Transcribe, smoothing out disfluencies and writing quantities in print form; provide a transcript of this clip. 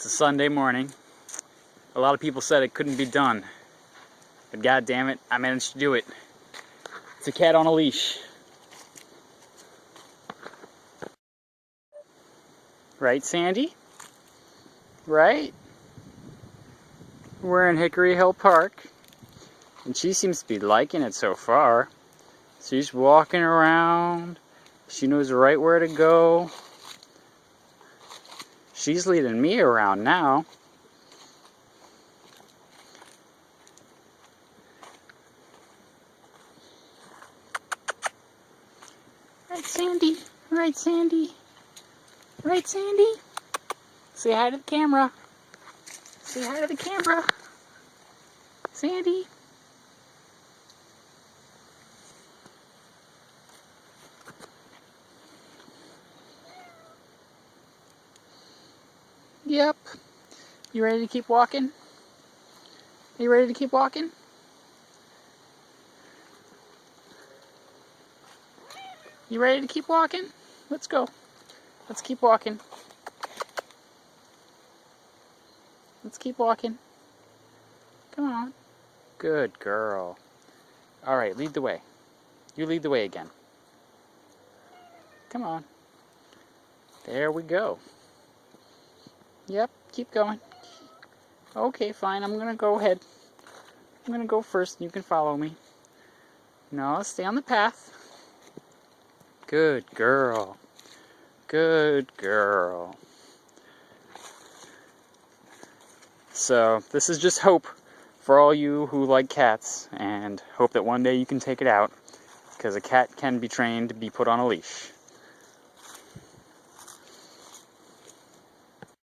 It's a Sunday morning. A lot of people said it couldn't be done, but god damn it, I managed to do it. It's a cat on a leash. Right, Sandy? Right? We're in Hickory Hill Park, and she seems to be liking it so far. She's walking around. She knows right where to go. She's leading me around now. Right, Sandy? Right, Sandy? Right, Sandy? Say hi to the camera. Say hi to the camera. Sandy? Yep. You ready to keep walking? You ready to keep walking? You ready to keep walking? Let's go. Let's keep walking. Let's keep walking. Come on. Good girl. Alright, lead the way. You lead the way again. Come on. There we go. Yep, keep going. Okay, fine, I'm gonna go ahead. I'm gonna go first and you can follow me. No, stay on the path. Good girl. Good girl. So, this is just hope for all you who like cats, and hope that one day you can take it out, because a cat can be trained to be put on a leash.